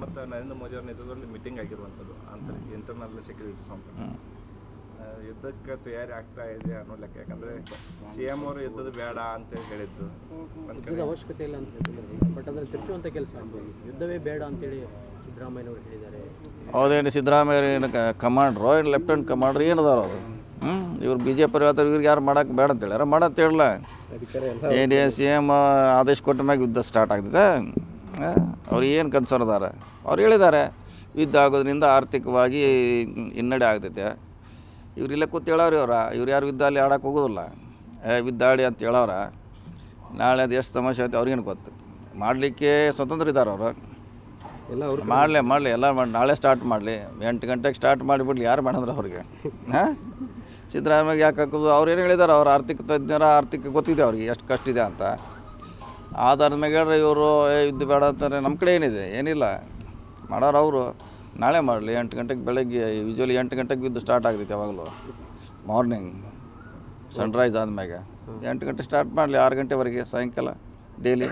ಮತ್ತು ನರೇಂದ್ರ ಮೋದಿ ಅವರ ನೇತೃತ್ವದಲ್ಲಿ ಮೀಟಿಂಗ್ ಆಗಿರುವಂಥದ್ದು ಇಂಟರ್ನಲ್ ಸೆಕ್ಯೂರಿಟಿ ಸಂಬಂಧ ಯುದ್ಧಕ್ಕೆ ತಯಾರಿ ಆಗ್ತಾ ಇದೆ ಅನ್ನೋ ಲೆಕ್ಕ. ಯಾಕಂದರೆ CM ಅವರು ಯುದ್ಧದ ಬೇಡ ಅಂತೇಳಿ ಹೇಳಿದ್ದು ಯುದ್ಧದ ಅವಶ್ಯಕತೆ ಇಲ್ಲ ಅಂತ ಹೇಳ್ತಿದ್ದಾರೆ. ಬಟ್ ಅದನ್ನು ತಿರುಚುವಂಥ ಕೆಲಸ ಆಗ್ಬೋದು. ಯುದ್ಧವೇ ಬೇಡ ಅಂತೇಳಿ ಸಿದ್ದರಾಮಯ್ಯನವರು ಹೇಳಿದ್ದಾರೆ. ಹೌದೇನು ಸಿದ್ದರಾಮಯ್ಯ ಕಮಾಂಡ್ರು ಲೆಫ್ಟಿನೆಂಟ್ ಕಮಾಂಡ್ರು ಏನದಾರ ಅವರು ಇವ್ರು BJP ಹೇಳ್ತಾರೆ ಇವ್ರಿಗೆ ಯಾರು ಮಾಡೋಕ್ಕೆ ಬೇಡ ಅಂತೇಳಿ ಯಾರು ಮಾಡಂತ ಹೇಳಲ್ಲ. ಏನು CM ಆದೇಶ ಕೊಟ್ಟ ಮ್ಯಾಗ ಯುದ್ಧ ಸ್ಟಾರ್ಟ್ ಆಗ್ತದೆ. ಅವ್ರು ಏನು ಕನ್ಸರ್ನ್ ಅದಾರ ಅವ್ರು ಹೇಳಿದ್ದಾರೆ ಯುದ್ಧ ಆಗೋದ್ರಿಂದ ಆರ್ಥಿಕವಾಗಿ ಹಿನ್ನಡೆ ಆಗ್ತೈತೆ. ಇವ್ರು ಇಲ್ಲೇ ಕೂತು ಹೇಳೋರು ಇವ್ರು ಯಾರು ಯುದ್ಧ ಅಲ್ಲಿ ಆಡೋಕೆ ಹೋಗೋದಿಲ್ಲ. ಯುದ್ಧ ಆಡಿ ಅಂತ ಹೇಳೋರ ನಾಳೆ ಅದು ಎಷ್ಟು ಸಮಸ್ಯೆ ಐತೆ ಅವ್ರಿಗೇನು ಗೊತ್ತು. ಮಾಡಲಿಕ್ಕೆ ಸ್ವತಂತ್ರ ಇದ್ದಾರೆ ಅವರು. ಮಾಡಲಿ ಎಲ್ಲ ಮಾಡಿ ನಾಳೆ ಸ್ಟಾರ್ಟ್ ಮಾಡಲಿ 8 ಗಂಟೆಗೆ ಸ್ಟಾರ್ಟ್ ಮಾಡಿಬಿಡ್ಲಿ ಯಾರು ಮಾಡಿದ್ರೆ ಅವ್ರಿಗೆ. ಸಿದ್ದರಾಮಯ್ಯ ಯಾಕೆ ಹಾಕೋದು ಅವ್ರು ಏನು ಹೇಳಿದ್ದಾರೆ ಅವ್ರು ಆರ್ಥಿಕ ತಜ್ಞರ ಆರ್ಥಿಕ ಗೊತ್ತಿದೆ ಅವ್ರಿಗೆ ಎಷ್ಟು ಕಷ್ಟ ಇದೆ ಅಂತ. ಆಧಾರದ ಮೇಲೆ ಹೇಳ್ರೆ ಇವರು ಯುದ್ಧ ಬೇಡ ಅಂತಾರೆ. ನಮ್ಮ ಕಡೆ ಏನಿಲ್ಲ ಮಾಡೋರು ಅವರು ನಾಳೆ ಮಾಡಲಿ 8 ಗಂಟೆಗೆ ಬೆಳಗ್ಗೆ ಯೂಶ್ವಲಿ 8 ಗಂಟೆಗೆ ಯುದ್ಧ ಸ್ಟಾರ್ಟ್ ಆಗ್ತೈತೆ ಯಾವಾಗಲೂ ಮಾರ್ನಿಂಗ್ ಸನ್ರೈಸ್ ಆದಮ್ಯಾಗ 8 ಗಂಟೆ ಸ್ಟಾರ್ಟ್ ಮಾಡಲಿ 6 ಗಂಟೆವರೆಗೆ ಸಾಯಂಕಾಲ ಡೈಲಿ.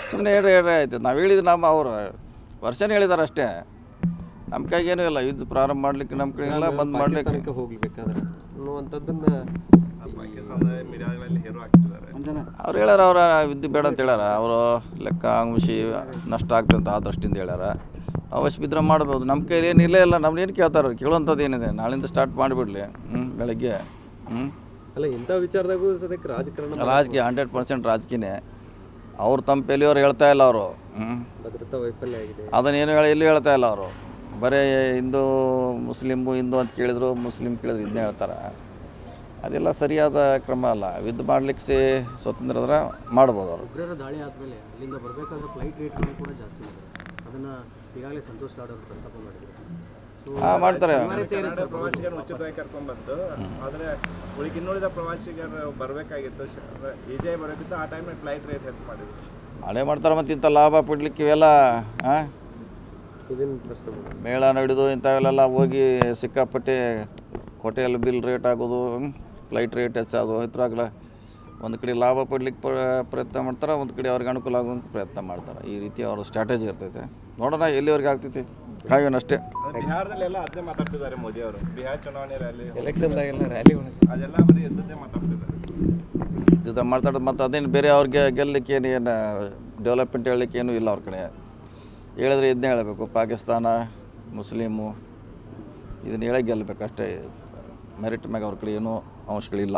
ಸುಮ್ಮನೆ ಹೇಳ್ರೆ ಆಯ್ತು. ನಾವು ಹೇಳಿದ್ದು ನಮ್ಮ ಅವರು ವರ್ಷನೇ ಹೇಳಿದ್ದಾರೆ ಅಷ್ಟೇ. ನಮ್ಮ ಕೈಗೇನೂ ಇಲ್ಲ ಯುದ್ಧ ಪ್ರಾರಂಭ ಮಾಡಲಿಕ್ಕೆ ನಮ್ಮ ಕಡೆ ಇಲ್ಲ ಬಂದ್ ಮಾಡಲಿಕ್ಕೆ ಹೋಗ್ಬೇಕಾದ್ರೆ ಅನ್ನುವಂಥದ್ದನ್ನು ಮೀಡಿಯಾಗಳಲ್ಲಿ ಹೇರೋ ಆಗ್ತಿದ್ದಾರೆ. ಅವ್ರು ಹೇಳ್ಯಾರ ಅವ್ರ ಯುದ್ಧ ಬೇಡ ಅಂತ ಹೇಳ್ಯಾರ. ಅವರು ಲೆಕ್ಕ ಅಂಶಿ ನಷ್ಟ ಆಗ್ತಂತ ಆ ದೃಷ್ಟಿಯಿಂದ ಹೇಳ್ಯಾರ. ಅವಶ್ಯ ಬಿದ್ದರೆ ಮಾಡ್ಬೋದು. ನಮ್ಮ ಕೈಲಿ ಏನಿಲ್ಲ ಇಲ್ಲ ನಮ್ದು ಏನು ಕೇಳ್ತಾರೆ ಕೇಳುವಂಥದ್ದು ಏನಿದೆ ನಾಳಿಂದ ಸ್ಟಾರ್ಟ್ ಮಾಡಿಬಿಡ್ಲಿ ಬೆಳಗ್ಗೆ. ಅಲ್ಲ ಇಂಥ ವಿಚಾರದಾಗೂ ಸದ್ಯಕ್ಕೆ ರಾಜಕೀಯ 100% ರಾಜಕೀಯನೇ. ಅವ್ರು ತಮ್ಮ ಪೆಲಿಯವ್ರು ಹೇಳ್ತಾ ಇಲ್ಲ ಅವರು ಭದ್ರತಾ ವೈಫಲ್ಯ ಆಗಿದೆ ಅದನ್ನೇನು ಎಲ್ಲೂ ಹೇಳ್ತಾ ಇಲ್ಲ ಅವರು. ಬರೀ ಹಿಂದೂ ಹಿಂದೂ ಅಂತ ಕೇಳಿದ್ರು ಮುಸ್ಲಿಂ ಕೇಳಿದ್ರು ಇದನ್ನೇ ಹೇಳ್ತಾರೆ. ಅದೆಲ್ಲ ಸರಿಯಾದ ಕ್ರಮ ಅಲ್ಲ. ಯುದ್ಧ ಮಾಡಲಿಕ್ಕೆ ಸ್ವತಂತ್ರ ಅಂದ್ರೆ ಮಾಡ್ಬೋದು ಅವರು. ಉಗ್ರರ ದಾಳಿ ಆದಮೇಲೆ ಅಲ್ಲಿಂದ ಬರಬೇಕಾದ್ರೆ ಫ್ಲೈಟ್ ರೇಟ್ಗಳು ಕೂಡ ಜಾಸ್ತಿ ಇದೆ. ಅದನ್ನು ಈಗಾಗಲೇ ಸಂತೋಷ್ ಲಾಡ್ ಅವರು ಪ್ರಸ್ತಾಪ ಮಾಡಿದ್ರು. ಮಾಡ್ತಾರೆ. ಪ್ರವಾಸಿಗರು ಉಚಿತವಾಗಿ ಕರ್ಕೊಂಡ್ಬಂದು ಆದರೆ ಇನ್ನುಳಿದ ಪ್ರವಾಸಿಗರು ಬರಬೇಕಾಗಿತ್ತು ಈಜೆ ಬರೋಕ್ಕಿತ್ತು. ಆ ಟೈಮಲ್ಲಿ ಫ್ಲೈಟ್ ರೇಟ್ ಹೆಚ್ಚು ಮಾಡಿದ್ರು. ಮಾಡೇ ಮಾಡ್ತಾರೆ. ಮತ್ತು ಇಂಥ ಲಾಭ ಪಡ್ಲಿಕ್ಕೆ ಇವೆಲ್ಲ ಇದೇನು ಪ್ರಶ್ನೆ ಮೇಳ ನಡೆದು ಇಂಥವೆಲ್ಲ ಹೋಗಿ ಸಿಕ್ಕಾಪಟ್ಟೆ ಹೋಟೆಲ್ ಬಿಲ್ ರೇಟ್ ಆಗೋದು ಫ್ಲೈಟ್ ರೇಟ್ ಹೆಚ್ಚಾಗೋದು ಇದ್ರಾಗಲ ಒಂದು ಕಡೆ ಲಾಭ ಪಡ್ಲಿಕ್ಕೆ ಪ್ರಯತ್ನ ಮಾಡ್ತಾರೆ, ಒಂದು ಕಡೆ ಅವ್ರಿಗೆ ಅನುಕೂಲ ಆಗೋಂಥ ಪ್ರಯತ್ನ ಮಾಡ್ತಾರೆ. ಈ ರೀತಿ ಅವ್ರ ಸ್ಟ್ರಾಟಜಿ ಇರ್ತೈತೆ. ನೋಡೋಣ ಎಲ್ಲಿವರೆಗೆ ಆಗ್ತೈತಿ ಕಾಯೋನಷ್ಟೇ. ಬಿಹಾರದಲ್ಲೆಲ್ಲ ಅದನ್ನೇ ಮಾತಾಡ್ತಿದ್ದಾರೆ ಮೋದಿ ಅವರು. ಬಿಹಾರ ಚುನಾವಣೆ ರ್ಯಾಲಿ ಎಲೆಕ್ಷನ್ದಾಗೆಲ್ಲ ರ್ಯಾಲಿ ಅದೆಲ್ಲ ಬರೀ ಎದ್ದದ್ದೇ ಮಾತಾಡ್ತಿದ್ದಾರೆ. ಇದು ಮಾತಾಡೋದು ಮತ್ತು ಅದೇನು ಬೇರೆ ಅವ್ರಿಗೆ ಗೆಲ್ಲಲಿಕ್ಕೆ ಏನು ಡೆವಲಪ್ಮೆಂಟ್ ಹೇಳಲಿಕ್ಕೆ ಏನೂ ಇಲ್ಲ ಅವ್ರ ಕಡೆ. ಹೇಳಿದ್ರೆ ಇದನ್ನೇ ಹೇಳಬೇಕು ಪಾಕಿಸ್ತಾನ ಮುಸ್ಲಿಮು ಇದನ್ನು ಹೇಳೇ ಗೆಲ್ಲಬೇಕಷ್ಟೇ. ಮೆರಿಟ್ ಮ್ಯಾಗ ಅವ್ರ ಕಡೆ ಏನೂ ಅಂಶಗಳಿಲ್ಲ.